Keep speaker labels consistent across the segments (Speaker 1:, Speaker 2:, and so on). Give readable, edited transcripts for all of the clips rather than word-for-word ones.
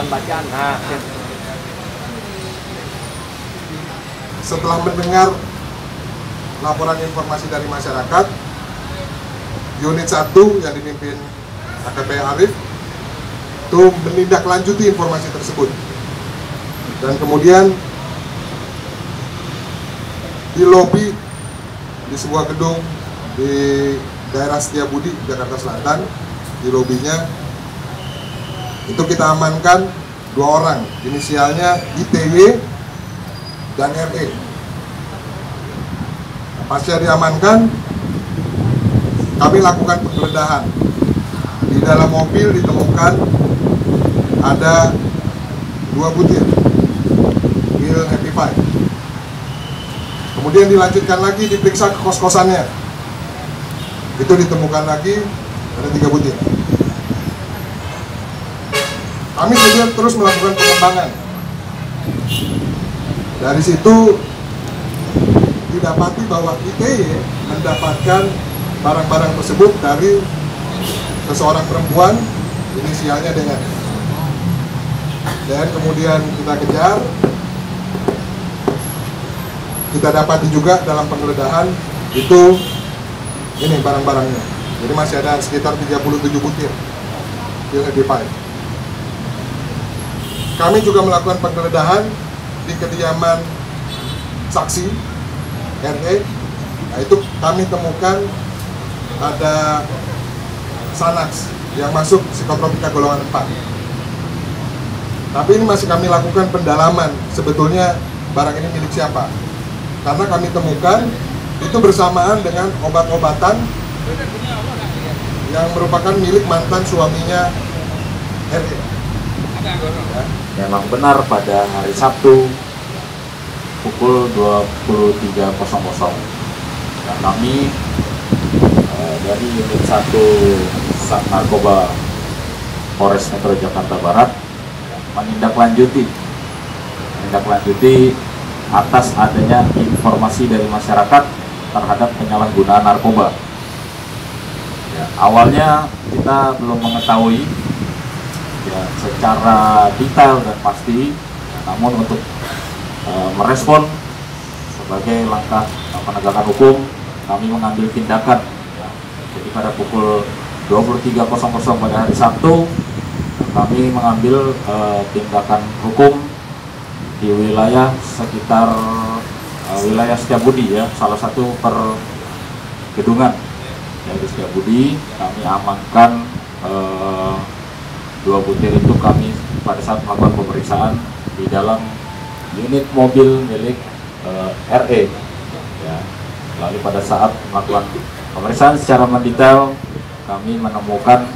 Speaker 1: bahan bacaan. Nah,
Speaker 2: setelah mendengar laporan informasi dari masyarakat, unit 1 yang dipimpin AKP Arif itu menindaklanjuti informasi tersebut, dan kemudian di lobi di sebuah gedung di daerah Setiabudi, Jakarta Selatan, di lobinya itu kita amankan 2 orang, inisialnya ITY dan RE. Pasca diamankan, kami lakukan penggeledahan. Di dalam mobil ditemukan ada 2 butir pil Happy Five. Kemudian dilanjutkan lagi diperiksa ke kos-kosannya. Itu ditemukan lagi ada 3 butir. Kami juga terus melakukan pengembangan. Dari situ didapati bahwa ITY mendapatkan barang-barang tersebut dari seseorang perempuan inisialnya dengan. Dan kemudian kita kejar, kita dapati juga dalam penggeledahan itu ini barang-barangnya. Jadi masih ada sekitar 37 butir pil Happy Five. Kami juga melakukan penggeledahan di kediaman saksi RE. Nah, itu kami temukan ada Xanax yang masuk psikotropika golongan 4. Tapi ini masih kami lakukan pendalaman, sebetulnya barang ini milik siapa. Karena kami temukan itu bersamaan dengan obat-obatan yang merupakan milik mantan suaminya RE.
Speaker 3: Memang benar pada hari Sabtu pukul 23.00 dan kami dari unit 1 Sat Narkoba Polres Metro Jakarta Barat menindaklanjuti atas adanya informasi dari masyarakat terhadap penyalahgunaan narkoba. Ya, awalnya kita belum mengetahui ya, secara detail dan pasti, namun untuk merespon sebagai langkah penegakan hukum, kami mengambil tindakan. Ya. Jadi pada pukul 23.00 pada hari Sabtu, kami mengambil tindakan hukum di wilayah sekitar wilayah Setiabudi, ya, salah satu pergedungan. Ya, di Setiabudi kami amankan 2 butir itu kami pada saat melakukan pemeriksaan di dalam unit mobil milik RE. Ya. Lalu pada saat melakukan pemeriksaan secara mendetail, kami menemukan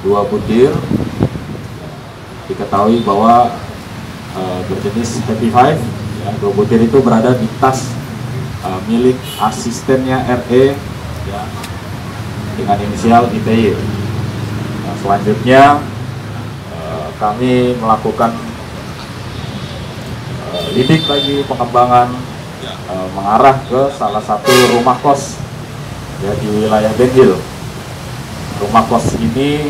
Speaker 3: 2 butir. Diketahui bahwa berjenis Happy Five. Ya, 2 butir itu berada di tas milik asistennya RE, ya, dengan inisial ITY. Nah, selanjutnya kami melakukan lidik lagi pengembangan mengarah ke salah satu rumah kos, ya, di wilayah Benhil. Rumah kos ini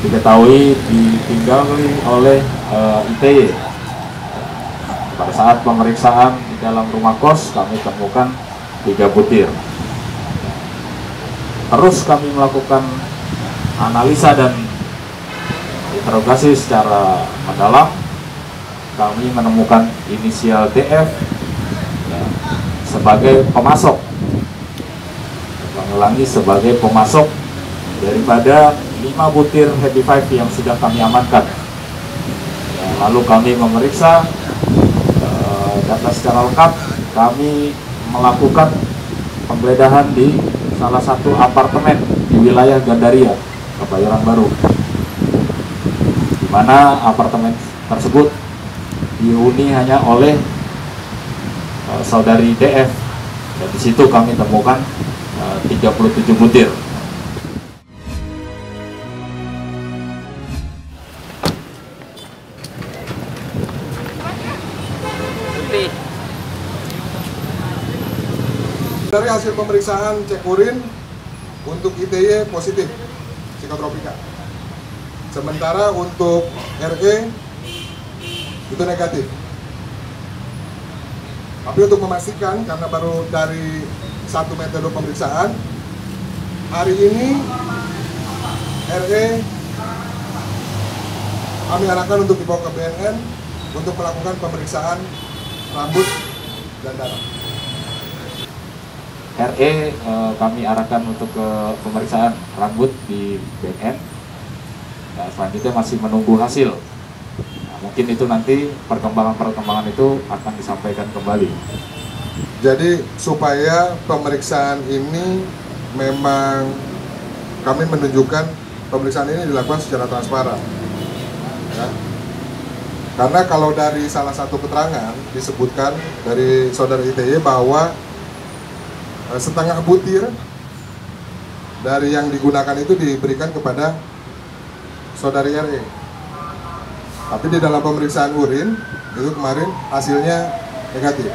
Speaker 3: diketahui ditinggali oleh ITY. Pada saat pemeriksaan di dalam rumah kos kami temukan 3 butir. Terus kami melakukan analisa dan interogasi secara mendalam. Kami menemukan inisial DF, ya, sebagai pemasok. Mengulangi, sebagai pemasok daripada 5 butir Happy Five yang sudah kami amankan. Ya, lalu kami memeriksa data secara lengkap. Kami melakukan penggeledahan di salah satu apartemen di wilayah Gandaria, Kebayoran Baru, di mana apartemen tersebut dihuni hanya oleh saudari DF. Dan di situ kami temukan 37 butir.
Speaker 2: Dari hasil pemeriksaan cek urin untuk ITY positif psikotropika. Sementara untuk RE itu negatif. Tapi untuk memastikan, karena baru dari satu metode pemeriksaan, hari ini RE kami arahkan untuk dibawa ke BNN untuk melakukan pemeriksaan rambut dan darah.
Speaker 3: RE kami arahkan untuk ke pemeriksaan rambut di BNN. Nah, selanjutnya masih menunggu hasil. Nah, mungkin itu nanti perkembangan itu akan disampaikan kembali.
Speaker 2: Jadi supaya pemeriksaan ini memang kami menunjukkan pemeriksaan ini dilakukan secara transparan. Ya. Karena kalau dari salah satu keterangan disebutkan dari saudara ITY bahwa setengah butir dari yang digunakan itu diberikan kepada saudari RE. Tapi di dalam pemeriksaan urin itu kemarin hasilnya negatif.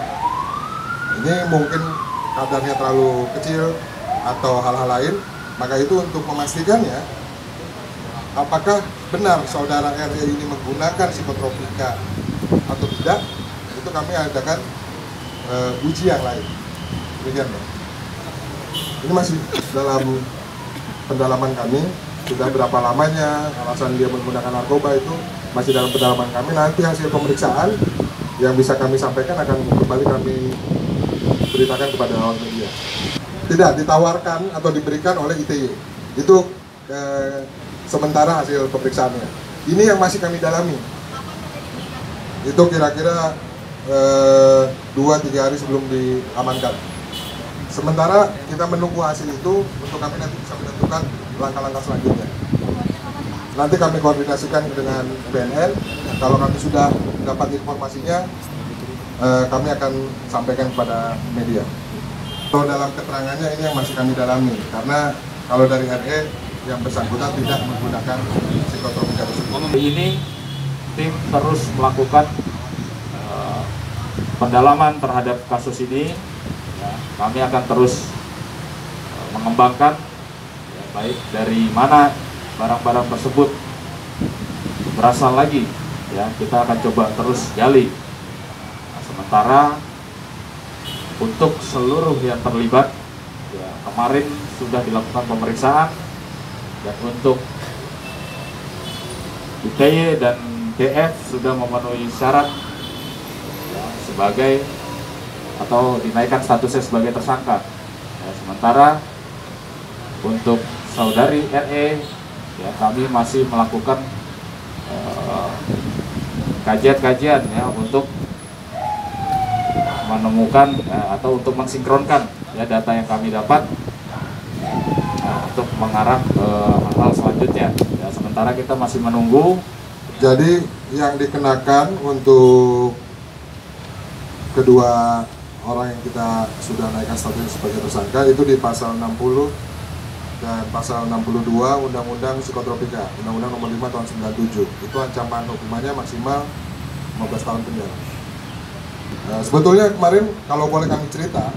Speaker 2: Ini mungkin kadarnya terlalu kecil atau hal-hal lain, maka itu untuk memastikannya apakah benar saudara RE ini menggunakan psikotropika atau tidak, itu kami adakan uji yang lain. Demikian, Pak. Ini masih dalam pendalaman kami. Sudah berapa lamanya alasan dia menggunakan narkoba itu masih dalam pendalaman kami. Nanti hasil pemeriksaan yang bisa kami sampaikan akan kembali kami beritakan kepada awak media. Tidak ditawarkan atau diberikan oleh ITY. Itu sementara hasil pemeriksaannya. Ini yang masih kami dalami. Itu kira-kira 2-3 hari sebelum diamankan. Sementara kita menunggu hasil itu untuk kami nanti bisa menentukan langkah-langkah selanjutnya. Nanti kami koordinasikan dengan BNN. Kalau kami sudah dapat informasinya, kami akan sampaikan kepada media. Kalau dalam keterangannya ini yang masih kami dalami, karena kalau dari RE yang bersangkutan tidak menggunakan psikotropika tersebut.
Speaker 3: Ini tim terus melakukan pendalaman terhadap kasus ini. Ya, kami akan terus mengembangkan ya, baik dari mana barang-barang tersebut berasal lagi. Ya, kita akan coba terus gali. Nah, sementara untuk seluruh yang terlibat, ya, kemarin sudah dilakukan pemeriksaan. Dan untuk ITY dan DF sudah memenuhi syarat ya, sebagai atau dinaikkan statusnya sebagai tersangka. Ya, sementara untuk saudari RE, ya, kami masih melakukan kajian-kajian ya untuk menemukan ya, atau untuk mensinkronkan ya data yang kami dapat. Untuk mengarah ke hal selanjutnya. Ya, sementara kita masih menunggu.
Speaker 2: Jadi yang dikenakan untuk kedua orang yang kita sudah naikkan status sebagai tersangka itu di pasal 60 dan pasal 62 Undang-Undang Psikotropika, Undang-Undang Nomor 5 Tahun 97. Itu ancaman hukumannya maksimal 15 tahun penjara. Nah, sebetulnya kemarin kalau boleh kami cerita,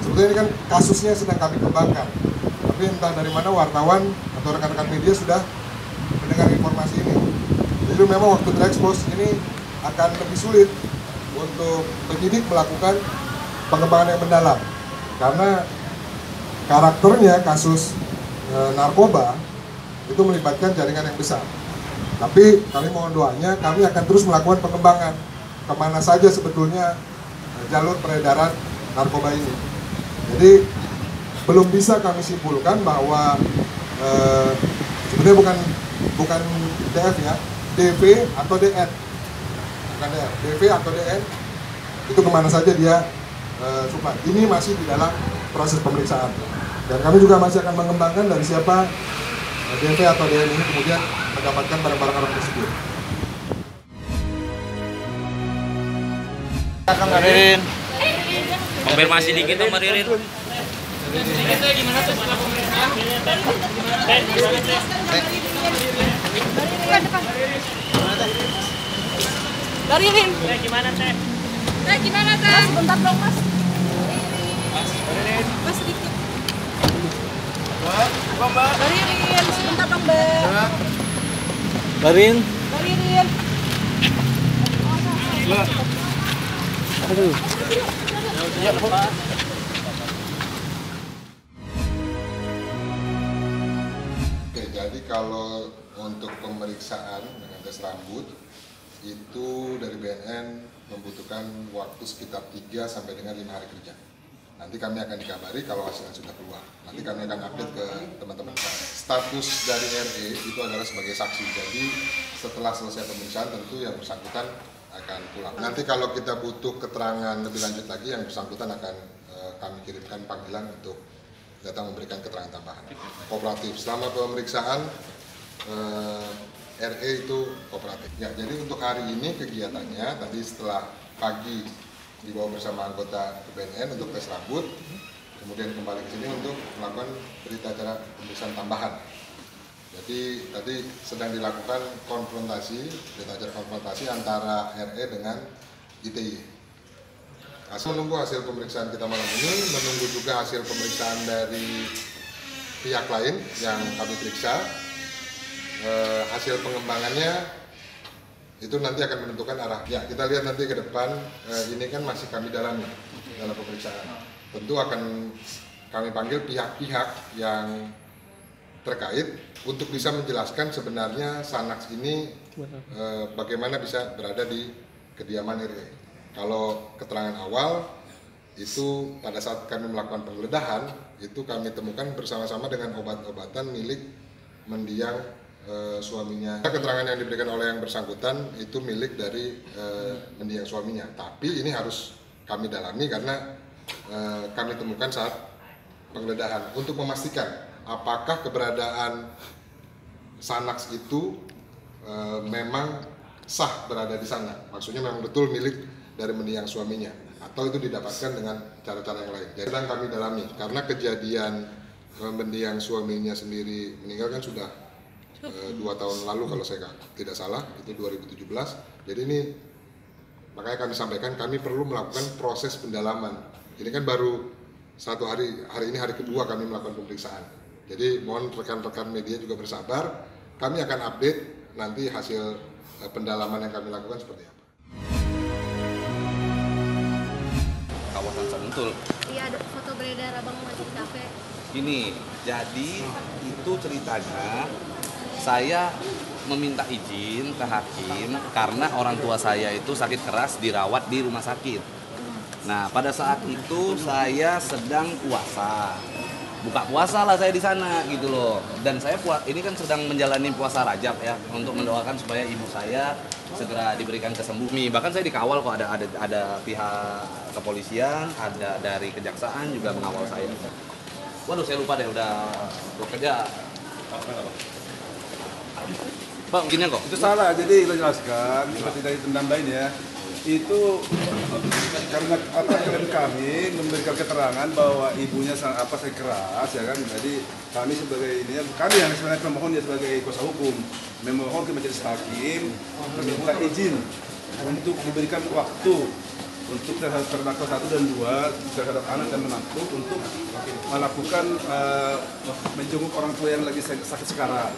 Speaker 2: sebetulnya ini kan kasusnya sedang kami kembangkan. Tapi entah dari mana wartawan atau rekan-rekan media sudah mendengar informasi ini. Jadi memang waktu terekspos ini akan lebih sulit untuk penyidik melakukan pengembangan yang mendalam. Karena karakternya kasus narkoba itu melibatkan jaringan yang besar. Tapi kami mohon doanya, kami akan terus melakukan pengembangan kemana saja sebetulnya jalur peredaran narkoba ini. Jadi belum bisa kami simpulkan bahwa sebenarnya bukan DF ya, DV atau DN, bukan DF, DV atau DN itu kemana saja dia supply. Ini masih di dalam proses pemeriksaan dan kami juga masih akan mengembangkan dari siapa DV atau DN ini kemudian mendapatkan barang-barang orang tersebut.
Speaker 1: Ririn, konfirmasi dikit dong Ririn.
Speaker 4: Gimana tuh setelah pemeriksaan? Dari Rin. Gimana teh? Gimana teh? Sebentar dong mas. Mas sedikit. Dari Rin, sebentar dong mbak.
Speaker 5: Barin. Aduh.
Speaker 2: Oke, jadi kalau untuk pemeriksaan dengan tes rambut itu dari BNN membutuhkan waktu sekitar 3 sampai dengan 5 hari kerja. Nanti kami akan dikabari kalau hasilnya sudah keluar. Nanti kami akan update ke teman-teman. Status dari RE itu adalah sebagai saksi. Jadi setelah selesai pemeriksaan tentu yang bersangkutan akan pulang. Nanti kalau kita butuh keterangan lebih lanjut lagi, yang bersangkutan akan kami kirimkan panggilan untuk datang memberikan keterangan tambahan. Kooperatif. Selama pemeriksaan RE itu kooperatif. Ya, jadi untuk hari ini kegiatannya tadi setelah pagi dibawa bersama anggota BNN untuk tes rambut, kemudian kembali ke sini untuk melakukan berita acara pemeriksaan tambahan. Jadi tadi sedang dilakukan konfrontasi, berita acara konfrontasi antara RE dengan ITI. Menunggu hasil pemeriksaan kita malam ini, menunggu juga hasil pemeriksaan dari pihak lain yang kami periksa. Hasil pengembangannya itu nanti akan menentukan arah. Ya, kita lihat nanti ke depan, ini kan masih kami dalami dalam pemeriksaan. Tentu akan kami panggil pihak-pihak yang terkait untuk bisa menjelaskan sebenarnya Sanax ini bagaimana bisa berada di kediaman RE. Kalau keterangan awal itu pada saat kami melakukan penggeledahan, itu kami temukan bersama-sama dengan obat-obatan milik mendiang suaminya. Keterangan yang diberikan oleh yang bersangkutan itu milik dari mendiang suaminya. Tapi ini harus kami dalami karena kami temukan saat penggeledahan untuk memastikan apakah keberadaan Sanax itu memang sah berada di sana. Maksudnya memang betul milik dari mendiang suaminya atau itu didapatkan dengan cara-cara yang lain. Jadi sedang kami dalami karena kejadian mendiang suaminya sendiri meninggal kan sudah 2 tahun lalu kalau saya tidak salah, itu 2017. Jadi ini makanya kami sampaikan kami perlu melakukan proses pendalaman. Ini kan baru hari ini hari kedua kami melakukan pemeriksaan. Jadi mohon rekan-rekan media juga bersabar. Kami akan update nanti hasil pendalaman yang kami lakukan seperti apa.
Speaker 1: Kawasan Sentul.
Speaker 4: Iya, ada foto beredar abang masih di kafe.
Speaker 1: Gini, jadi itu ceritanya saya meminta izin ke hakim karena orang tua saya itu sakit keras dirawat di rumah sakit. Nah, pada saat itu saya sedang puasa. Buka puasa lah saya di sana gitu loh. Dan saya ini kan sedang menjalani puasa Rajab ya, untuk mendoakan supaya ibu saya segera diberikan kesembuhan. Bahkan saya dikawal kok, ada pihak kepolisian, ada dari kejaksaan juga mengawal saya. Waduh, saya lupa deh udah bekerja. Bang, gini kok.
Speaker 6: Itu salah, jadi kita jelaskan seperti dari nambahin ya. Itu karena klien kami memberikan keterangan bahwa ibunya sakit keras ya kan. Jadi kami sebagai kami yang sebenarnya pemohon ya sebagai kuasa hukum memohon ke majelis hakim meminta izin untuk diberikan waktu untuk terdakwa 1 dan 2 terhadap anak dan menantu untuk melakukan menjenguk orang tua yang lagi sakit sekarang.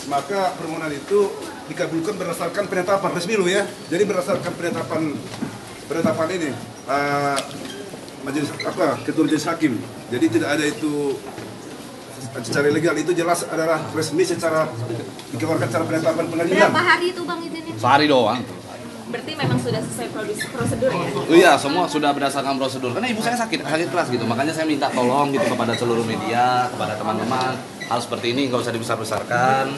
Speaker 6: Maka permohonan itu dikabulkan berdasarkan penetapan resmi loh ya. Jadi berdasarkan penetapan ini majelis ketua majelis hakim. Jadi tidak ada itu secara legal, itu jelas adalah resmi secara dikeluarkan secara penetapan pengadilan.
Speaker 4: Berapa hari itu bang izinnya?
Speaker 1: Sehari doang.
Speaker 4: Berarti memang sudah sesuai prosedur ya?
Speaker 1: Iya, semua sudah berdasarkan prosedur. Karena ibu saya sakit keras gitu. Makanya saya minta tolong gitu kepada seluruh media, kepada teman-teman. Hal seperti ini nggak usah dibesar-besarkan.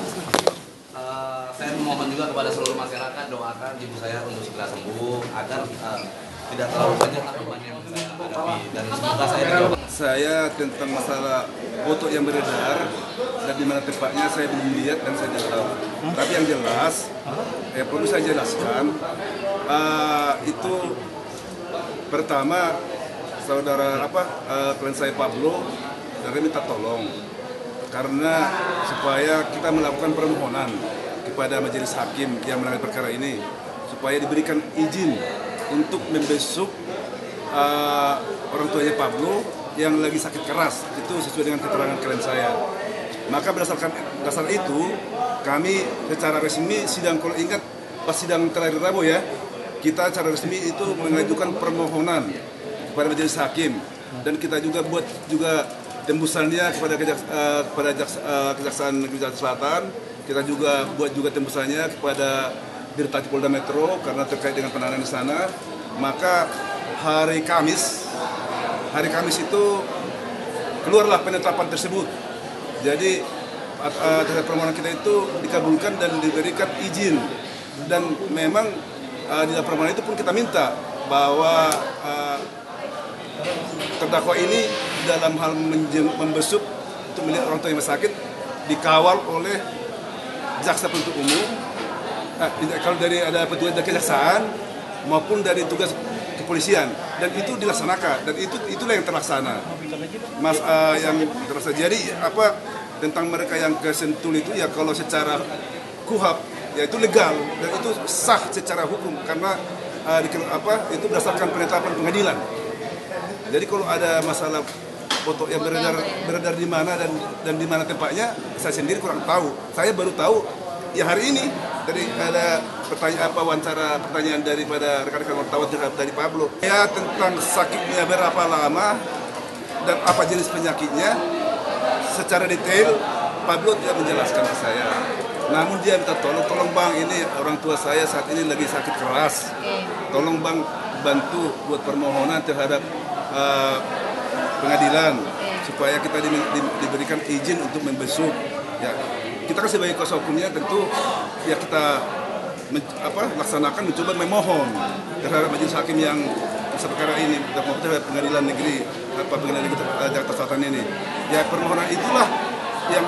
Speaker 1: Saya memohon juga kepada seluruh masyarakat doakan ibu saya untuk segera sembuh agar tidak terlalu banyak beban yang saya hadapi dan semoga saya dijawab.
Speaker 6: Saya tentang masalah foto yang beredar dan di mana tepatnya saya belum lihat dan saya tidak tahu. Tapi yang jelas, perlu saya jelaskan itu pertama saudara klien saya Pablo dari minta tolong karena supaya kita melakukan permohonan kepada majelis hakim yang menangani perkara ini supaya diberikan izin untuk membesuk orang tuanya Pablo yang lagi sakit keras, itu sesuai dengan keterangan klien saya. Maka berdasarkan dasar itu kami secara resmi sidang, kalau ingat pas sidang terakhir Rabu ya, kita secara resmi itu mengajukan permohonan kepada majelis hakim, dan kita juga buat juga tembusannya kepada Kejaksaan Negeri Jakarta Selatan. Kita juga buat juga tembusannya kepada Dirtati Polda Metro karena terkait dengan penanganan di sana. Maka hari Kamis itu keluarlah penetapan tersebut. Jadi terhadap permohonan kita itu dikabulkan dan diberikan izin. Dan memang di dalam permohonan itu pun kita minta bahwa terdakwa ini dalam hal membesuk untuk melihat orang tua yang sakit dikawal oleh jaksa penuntut umum, kalau dari ada petugas dari kejaksaan maupun dari tugas kepolisian, dan itu dilaksanakan, dan itulah yang terlaksana. Yang terlaksana. Jadi tentang mereka yang ke Sentul itu ya, kalau secara KUHP ya itu legal dan itu sah secara hukum karena itu berdasarkan penetapan pengadilan. Jadi kalau ada masalah foto yang beredar di mana dan di mana tempatnya, saya sendiri kurang tahu. Saya baru tahu ya hari ini dari ada pertanyaan daripada rekan-rekan wartawan dari Pablo. Ya tentang sakitnya berapa lama dan apa jenis penyakitnya secara detail Pablo tidak menjelaskan ke saya. Namun dia minta tolong bang, ini orang tua saya saat ini lagi sakit keras. Tolong bang bantu buat permohonan terhadap pengadilan supaya kita diberikan izin untuk membesuk. Ya, kita kan sebagai kuasa hukumnya tentu ya kita laksanakan mencoba memohon terhadap majelis hakim yang perkara ini terhadap pengadilan negeri Jakarta Selatan ini. Ya permohonan itulah yang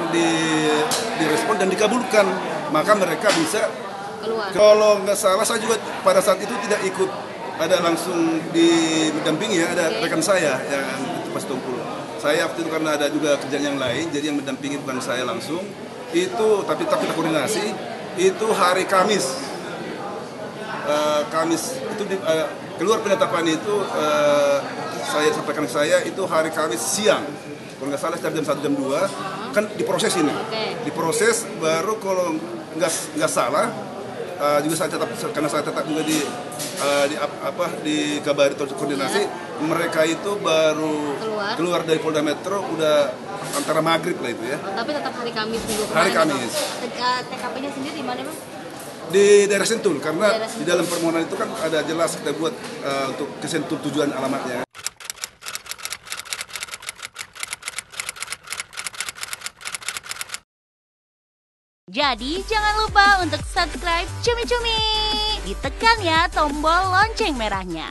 Speaker 6: direspon dan dikabulkan, maka mereka bisa keluar. Kalau nggak salah saya juga pada saat itu tidak ikut, ada langsung didampingi ya, ada rekan saya yang itu Mas Tungkul. Saya waktu itu karena ada juga kerjaan yang lain, jadi yang mendampingi bukan saya langsung. Itu tapi kita koordinasi. Itu hari Kamis. Kamis itu keluar penetapan itu saya sampaikan ke saya itu hari Kamis siang. Kalau nggak salah jam 1 jam 2 kan diproses ini. Diproses baru kalau nggak salah juga saya tetap karena saya tetap juga dikabari atau koordinasi mereka itu baru keluar dari Polda Metro udah antara maghrib lah itu ya.
Speaker 4: Tapi tetap hari Kamis minggu kemarin.
Speaker 6: Hari Kamis.
Speaker 4: TKP-nya sendiri di mana bang?
Speaker 6: Di daerah Sentul karena di dalam permohonan itu kan ada jelas kita buat untuk ke Sentul tujuan alamatnya.
Speaker 5: Jadi jangan lupa untuk subscribe Cumi Cumi. Ditekan ya tombol lonceng merahnya.